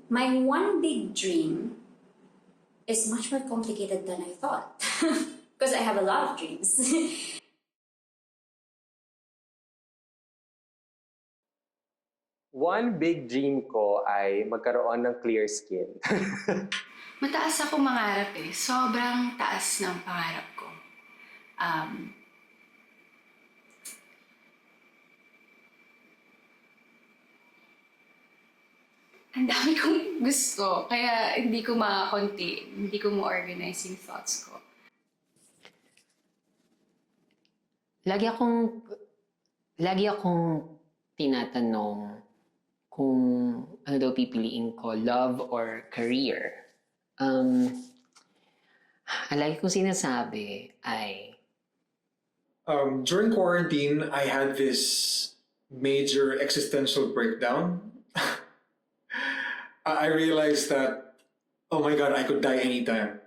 My one big dream is much more complicated than I thought. Because I have a lot of dreams. One big dream ko ay magkaroon ng clear skin. Mataas ako mangarap eh. Sobrang taas ng pangarap ko. Ang dami kong gusto. Kaya hindi ko makakonti. Hindi ko ma-organize yung thoughts ko. Lagi akong tinatanong kung ano daw pipiliin ko, love or career. Ang lagi kong sinasabi ay, During quarantine, I had this major existential breakdown. I realized that, oh my God, I could die anytime.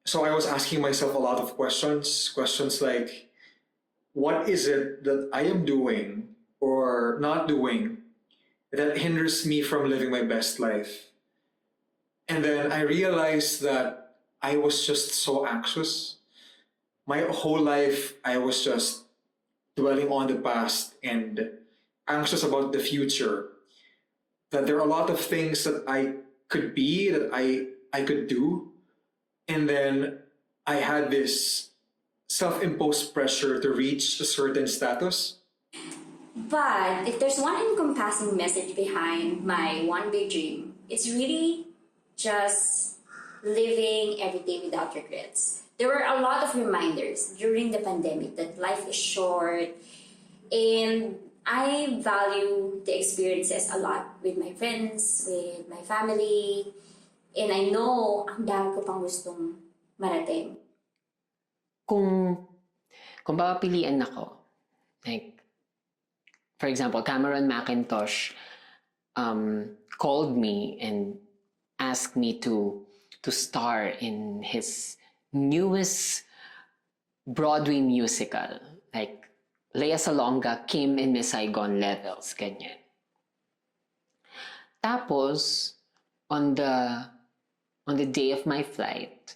So I was asking myself a lot of questions. Questions like, what is it that I am doing or not doing that hinders me from living my best life? And then I realized that I was just so anxious. My whole life, I was just dwelling on the past and anxious about the future. That there are a lot of things that I could be, that I could do. And then I had this self-imposed pressure to reach a certain status. But if there's one encompassing message behind my one big dream, it's really just living every day without regrets. There were a lot of reminders during the pandemic that life is short, and I value the experiences a lot with my friends, with my family, and I know ang dami ko pang gustong marating. kung papapilian ako, like, for example, Cameron McIntosh called me and asked me to star in his newest Broadway musical, like Lea Salonga, Kim and Miss Saigon levels, ganyan. Tapos, on the day of my flight,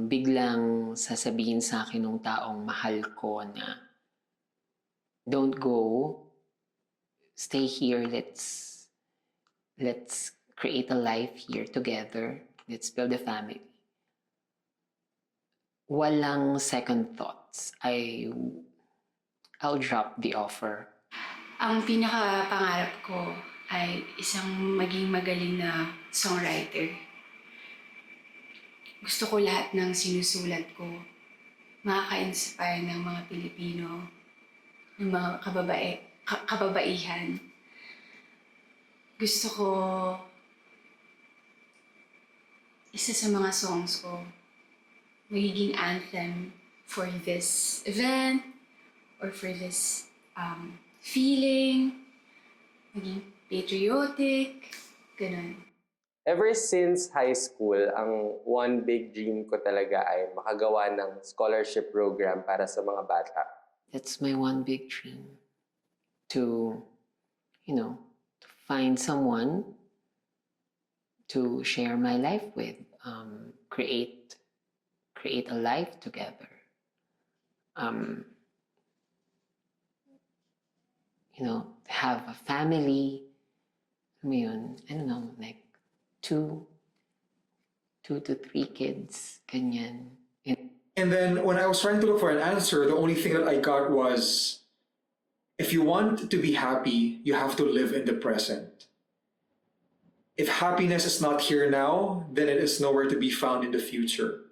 biglang sasabihin sa akin ng taong mahal ko na, don't go, stay here, let's create a life here together, let's build a family. Walang second thoughts. I'll drop the offer. Ang pinaka-pangarap ko ay isang maging magaling na songwriter. Gusto ko lahat ng sinusulat ko makaka-inspire ng mga Pilipino, ng mga kababaihan. Gusto ko isa sa mga songs ko magiging anthem for this event or for this feeling, maging patriotic, ganun. Ever since high school, ang one big dream ko talaga ay makagawa ng scholarship program para sa mga bata. That's my one big dream. To find someone to share my life with, create a life together. Have a family. I don't know, like 2 to 3 kids, ganyan. And then when I was trying to look for an answer, the only thing that I got was, if you want to be happy, you have to live in the present. If happiness is not here now, then it is nowhere to be found in the future.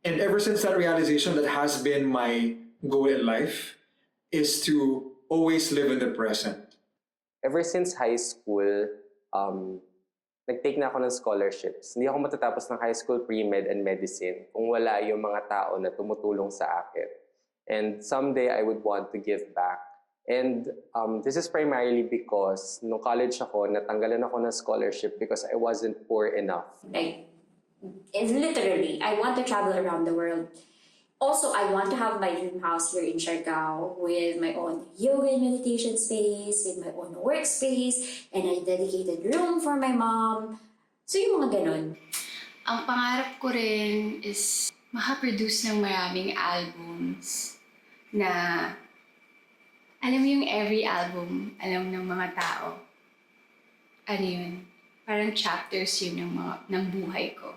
And ever since that realization, that has been my goal in life, is to always live in the present. Ever since high school, nag-take na ako ng scholarships. Hindi ako matatapos ng high school pre-med and medicine kung wala yung mga tao na tumutulong sa akin. And someday, I would want to give back. And this is primarily because nung college ako, natanggalan ako ng scholarship because I wasn't poor enough. Like, it's literally, I want to travel around the world. Also, I want to have my dream house here in Siargao with my own yoga and meditation space, with my own workspace, and a dedicated room for my mom. So yung mga ganun. Ang pangarap ko rin is makaproduce ng maraming albums na alam mo yung every album, alam ng mga tao. Ano yun? Parang chapters yun ng buhay ko.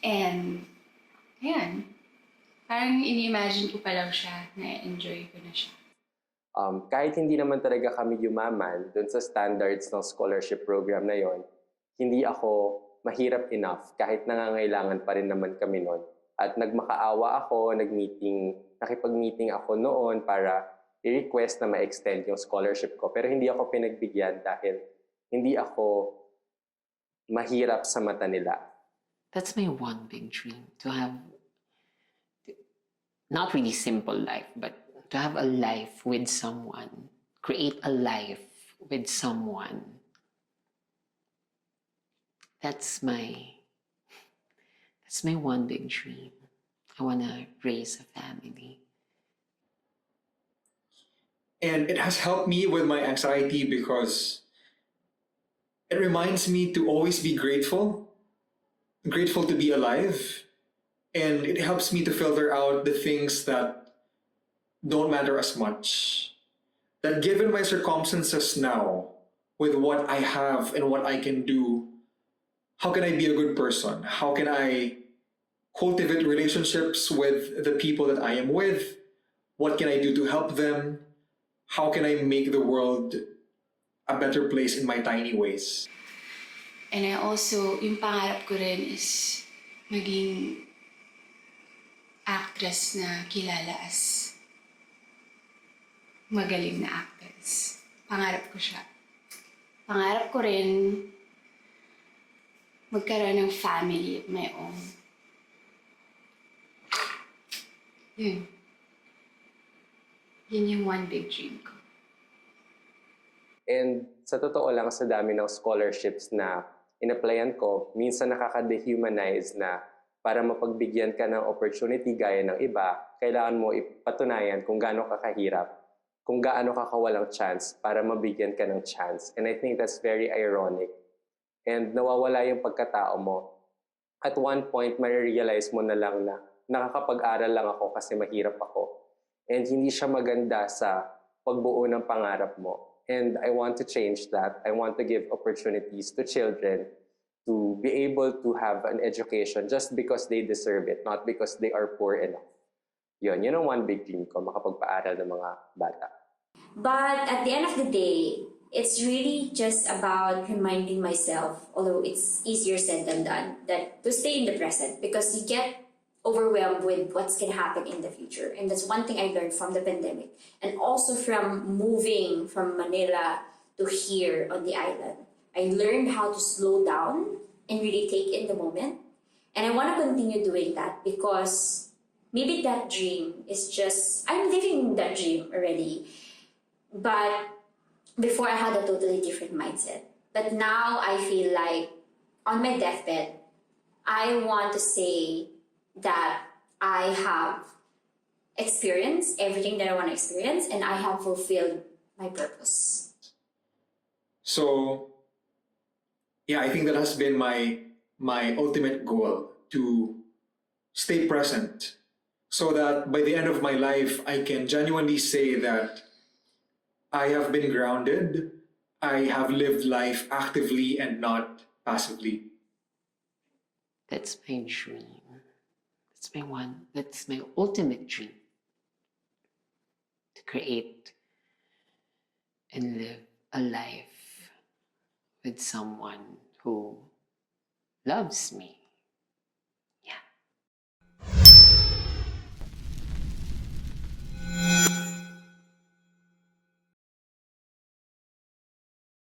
And, ayan. Parang ini-imagine ko pa lang siya, na-enjoy ko na siya. Kahit hindi naman talaga kami yumaman dun sa standards ng scholarship program na yon, hindi ako mahirap enough kahit nangangailangan pa rin naman kami nun. At nagmakaawa ako, nakipag-meeting ako noon para i-request na ma-extend yung scholarship ko. Pero hindi ako pinagbigyan dahil hindi ako mahirap sa mata nila. That's my one big dream, to have not really simple life, but to have a life with someone, create a life with someone. That's my one big dream. I want to raise a family. And it has helped me with my anxiety because it reminds me to always be grateful to be alive. And it helps me to filter out the things that don't matter as much. That given my circumstances now, with what I have and what I can do, how can I be a good person? How can I cultivate relationships with the people that I am with? What can I do to help them? How can I make the world a better place in my tiny ways? And I also, yung pangarap ko rin is maging actress na kilala as magaling na actress. Pangarap ko siya. Pangarap ko rin magkaroon ng family of my own. Yun. Yun yung one big dream ko. And sa totoo lang, sa dami ng scholarships na in-applyan ko, minsan nakaka-dehumanize na para mapagbigyan ka ng opportunity gaya ng iba, kailangan mo ipatunayan kung gaano ka kahirap, kung gaano ka kawalang chance para mabigyan ka ng chance. And I think that's very ironic. And nawawala yung pagkatao mo. At one point, marirealize mo na lang na nakakapag-aral lang ako kasi mahirap ako. And hindi siya maganda sa pagbuo ng pangarap mo. And I want to change that. I want to give opportunities to children to be able to have an education just because they deserve it, not because they are poor enough. Yun ang one big dream ko, makapagpaaral ng mga bata. But at the end of the day, it's really just about reminding myself, although it's easier said than done, that to stay in the present because you get overwhelmed with what's going to happen in the future. And that's one thing I learned from the pandemic and also from moving from Manila to here on the island. I learned how to slow down and really take in the moment. And I want to continue doing that because maybe that dream is just, I'm living that dream already. But before I had a totally different mindset. But now I feel like on my deathbed, I want to say that I have experienced everything that I want to experience and I have fulfilled my purpose. So, yeah, I think that has been my ultimate goal, to stay present so that by the end of my life, I can genuinely say that I have been grounded, I have lived life actively and not passively. That's my dream. That's my ultimate dream. To create and live a life with someone who loves me.